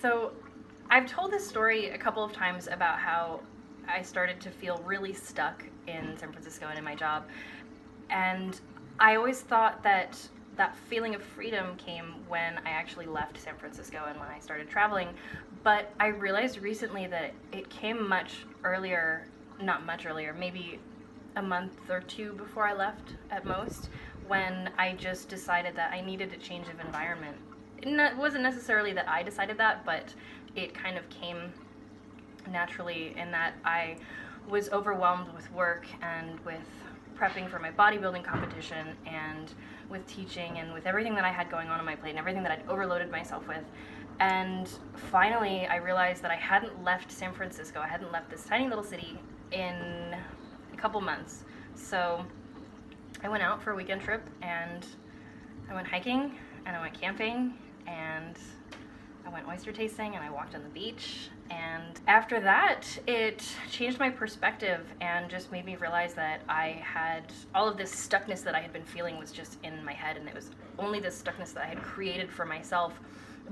So I've told this story a couple of times about how I started to feel really stuck in San Francisco and in my job. And I always thought that that feeling of freedom came when I actually left San Francisco and when I started traveling. But I realized recently that it came much earlier, not much earlier, maybe a month or two before I left at most, when I just decided that I needed a change of environment. It wasn't necessarily that I decided that, but it kind of came naturally in that I was overwhelmed with work and with prepping for my bodybuilding competition and with teaching and with everything that I had going on my plate and everything that I'd overloaded myself with. And finally, I realized that I hadn't left San Francisco. I hadn't left this tiny little city in a couple months. So I went out for a weekend trip and I went hiking and I went camping and I went oyster tasting and I walked on the beach. And after that, it changed my perspective and just made me realize that I had all of this stuckness that I had been feeling was just in my head, and it was only this stuckness that I had created for myself.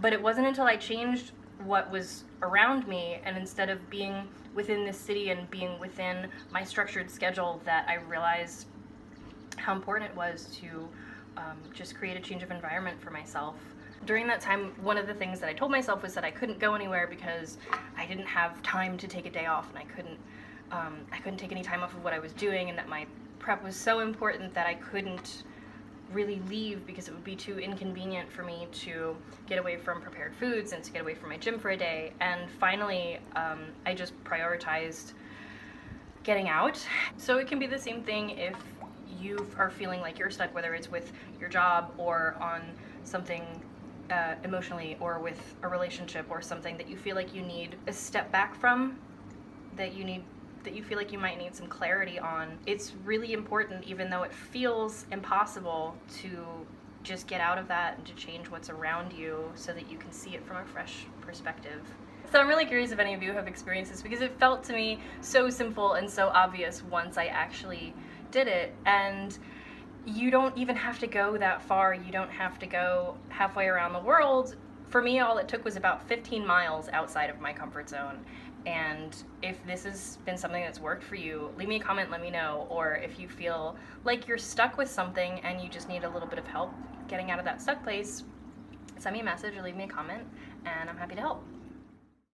But it wasn't until I changed what was around me, and instead of being within this city and being within my structured schedule, that I realized how important it was to just create a change of environment for myself. During that time, one of the things that I told myself was that I couldn't go anywhere because I didn't have time to take a day off, and I couldn't take any time off of what I was doing, and that my prep was so important that I couldn't really leave because it would be too inconvenient for me to get away from prepared foods and to get away from my gym for a day. And finally, I just prioritized getting out. So it can be the same thing if you are feeling like you're stuck, whether it's with your job or on something emotionally, or with a relationship or something that you feel like you need a step back from, that you feel like you might need some clarity on. It's really important, even though it feels impossible, to just get out of that and to change what's around you so that you can see it from a fresh perspective. So I'm really curious if any of you have experienced this, because it felt to me so simple and so obvious once I actually did it. And you don't even have to go that far. You don't have to go halfway around the world. For me, all it took was about 15 miles outside of my comfort zone. And if this has been something that's worked for you, leave me a comment, let me know. Or if you feel like you're stuck with something and you just need a little bit of help getting out of that stuck place, send me a message or leave me a comment, and I'm happy to help.